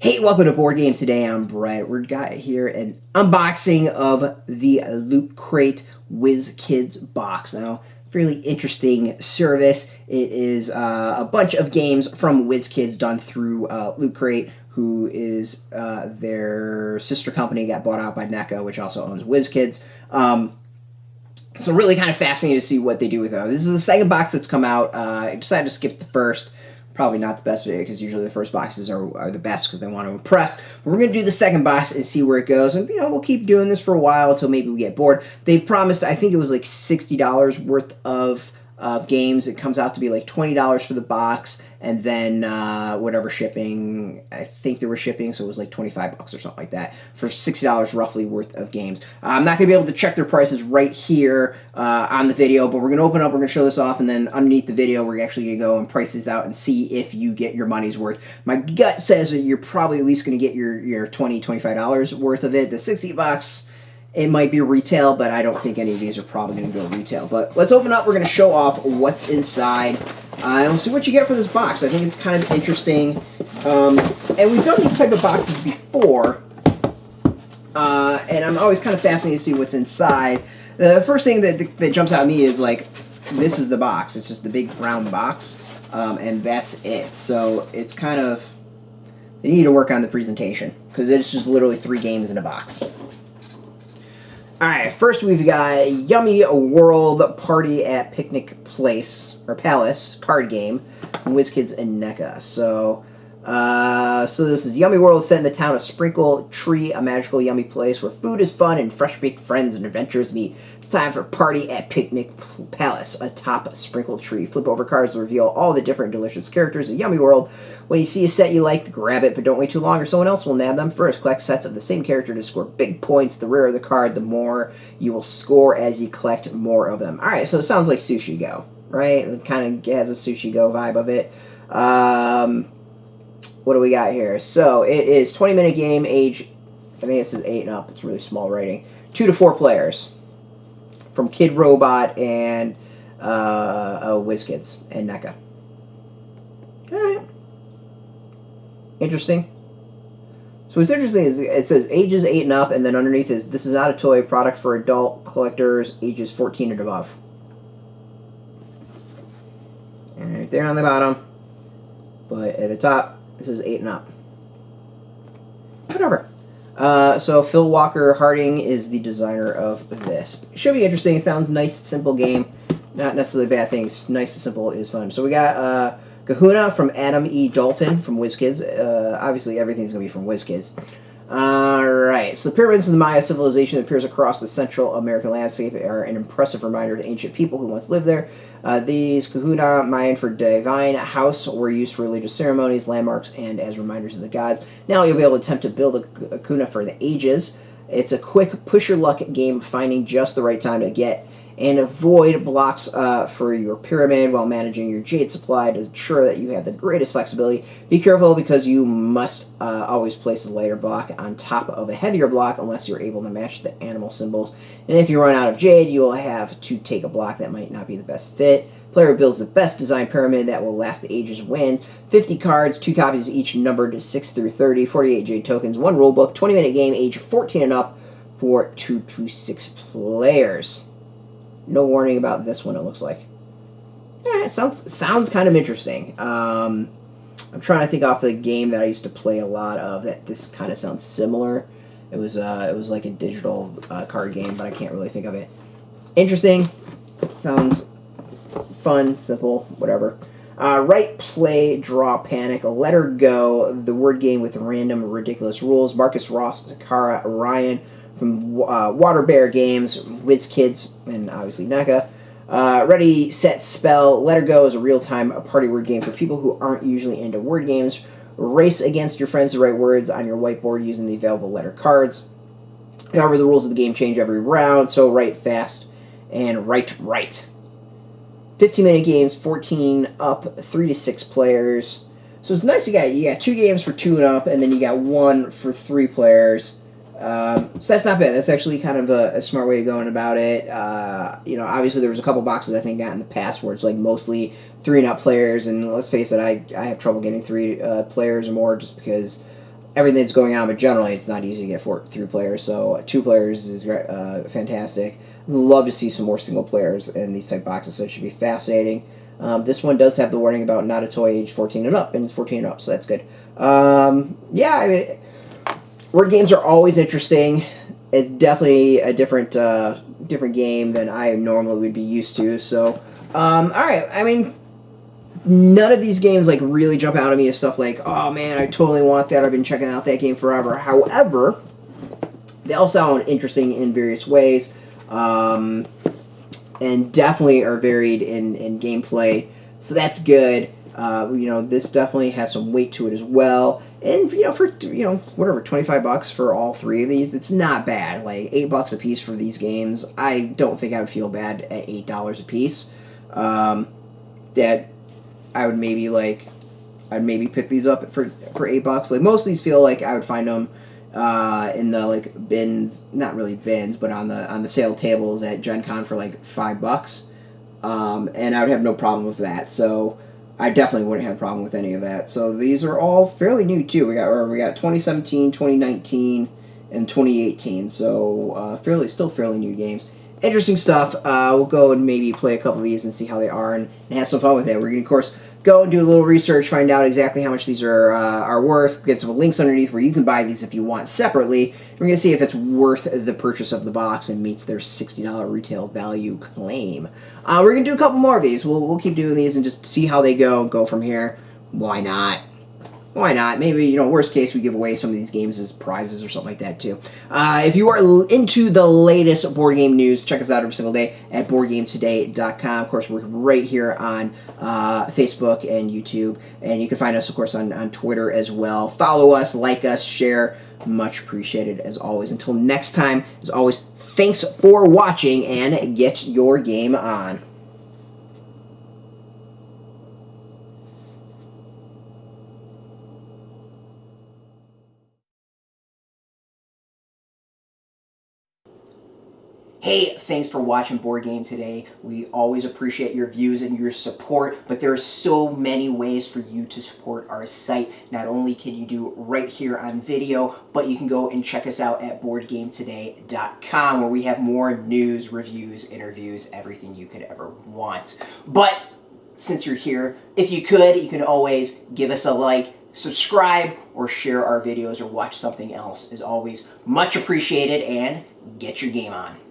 Hey, welcome to Board Game. Today I'm Brett. We've got here an unboxing of the Loot Crate WizKids box. Now, fairly interesting service. It is a bunch of games from WizKids done through Loot Crate, who is their sister company, got bought out by NECA, which also owns WizKids. So really kind of fascinating to see what they do with it. This is the second box that's come out. I decided to skip the first. Probably not the best video because usually the first boxes are the best because they want to impress. But we're going to do the second box and see where it goes. And, we'll keep doing this for a while until maybe we get bored. They've promised, I think it was like $60 worth of games. It comes out to be like $20 for the box. And then whatever shipping, I think there was shipping, so it was like $25 or something like that for $60 roughly worth of games. I'm not going to be able to check their prices right here on the video, but we're going to open up, we're going to show this off, and then underneath the video, we're actually going to go and price this out and see if you get your money's worth. My gut says that you're probably at least going to get your $20, $25 worth of it. The $60, it might be retail, but I don't think any of these are probably going to go retail. But let's open up. We're going to show off what's inside. And we'll see what you get for this box. I think it's kind of interesting. And we've done these type of boxes before. And I'm always kind of fascinated to see what's inside. The first thing that jumps out at me is, like, this is the box. It's just a big brown box. And that's it. So it's kind of... They need to work on the presentation. Because it's just literally 3 games in a box. Alright, first we've got Yummy World Party at Picnic Place, or Palace, card game, from WizKids and NECA. So this is Yummy World, set in the town of Sprinkle Tree, a magical yummy place where food is fun and fresh-baked friends and adventurers meet. It's time for Party at Picnic Palace atop Sprinkle Tree. Flip over cards to reveal all the different delicious characters of Yummy World. When you see a set you like, grab it, but don't wait too long or someone else will nab them first. Collect sets of the same character to score big points. The rarer the card, the more you will score as you collect more of them. Alright, so it sounds like Sushi Go, right? It kind of has a Sushi Go vibe of it. What do we got here? So, it is 20-minute game, age, I think it says 8 and up. It's really small writing. 2 to 4 players. From Kid Robot and WizKids and NECA. Alright. Interesting. So what's interesting is it says ages 8 and up, and then underneath is, this is not a toy, product for adult collectors ages 14 and above. And right there on the bottom. But at the top, this is 8 and up. Whatever. So Phil Walker Harding is the designer of this. Should be interesting. It sounds nice, simple game. Not necessarily a bad thing. It's nice and simple. It is fun. So we got Kahuna from Adam E. Dalton from WizKids. Obviously, everything's going to be from WizKids. Alright, so the pyramids of the Maya civilization that appears across the Central American landscape are an impressive reminder of ancient people who once lived there. These Kahuna, Mayan for divine house, were used for religious ceremonies, landmarks, and as reminders of the gods. Now you'll be able to attempt to build a Kahuna for the ages. It's a quick push-your-luck game, finding just the right time to get and avoid blocks for your pyramid while managing your jade supply to ensure that you have the greatest flexibility. Be careful because you must always place a lighter block on top of a heavier block unless you're able to match the animal symbols. And if you run out of jade, you will have to take a block that might not be the best fit. Player builds the best designed pyramid that will last the ages wins. 50 cards, 2 copies each numbered 6 through 30, 48 jade tokens, 1 rulebook, 20-minute game, age 14 and up for 2 to 6 players. No warning about this one, it looks like. Yeah, it sounds kind of interesting. I'm trying to think off the game that I used to play a lot of that this kind of sounds similar. It was like a digital card game, but I can't really think of it. Interesting. Sounds fun, simple, whatever. Write, play, draw, panic, let her go. The word game with random, ridiculous rules. Marcus Ross, Takara, Ryan from Water Bear Games, WizKids, and obviously NECA. Ready, set, spell. Let her go is a real-time party word game for people who aren't usually into word games. Race against your friends to write words on your whiteboard using the available letter cards. However, the rules of the game change every round, so write fast and write right. 15-minute games, 14 up, 3 to 6 players. So it's nice you got 2 games for 2 and up, and then you got 1 for 3 players. So that's not bad. That's actually kind of a smart way of going about it. Obviously there was a couple boxes I think got in the past where it's like mostly 3 and up players, and let's face it, I have trouble getting 3 players or more just because everything that's going on, but generally it's not easy to get 3 players, so 2 players is fantastic. Love to see some more single players in these type boxes, so it should be fascinating. This one does have the warning about not a toy age 14 and up, and it's 14 and up, so that's good. Yeah, I mean, word games are always interesting. It's definitely a different game than I normally would be used to, so, alright, I mean, none of these games like really jump out at me as stuff like, oh man, I totally want that, I've been checking out that game forever. However, they all sound interesting in various ways, and definitely are varied in gameplay, so that's good. This definitely has some weight to it as well, and for whatever, $25 for all 3 of these, it's not bad. Like $8 a piece for these games, I don't think I would feel bad at $8 a piece. That I would maybe I'd maybe pick these up for $8. Like most of these feel like I would find them in the like bins, not really bins, but on the sale tables at Gen Con for like $5. And I would have no problem with that. So I definitely wouldn't have a problem with any of that. So these are all fairly new too. We got 2017, 2019, and 2018. So still fairly new games. Interesting stuff. We'll go and maybe play a couple of these and see how they are and have some fun with it. We're going to, of course, go and do a little research, find out exactly how much these are worth, get some links underneath where you can buy these if you want separately. We're going to see if it's worth the purchase of the box and meets their $60 retail value claim. We're going to do a couple more of these. We'll keep doing these and just see how they go from here. Why not? Why not? Maybe, worst case, we give away some of these games as prizes or something like that, too. If you are into the latest board game news, check us out every single day at BoardGameToday.com. Of course, we're right here on Facebook and YouTube, and you can find us, of course, on Twitter as well. Follow us, like us, share. Much appreciated, as always. Until next time, as always, thanks for watching, and get your game on. Hey, thanks for watching Board Game Today. We always appreciate your views and your support, but there are so many ways for you to support our site. Not only can you do it right here on video, but you can go and check us out at BoardGameToday.com, where we have more news, reviews, interviews, everything you could ever want. But since you're here, if you can always give us a like, subscribe, or share our videos, or watch something else. As always, much appreciated, and get your game on.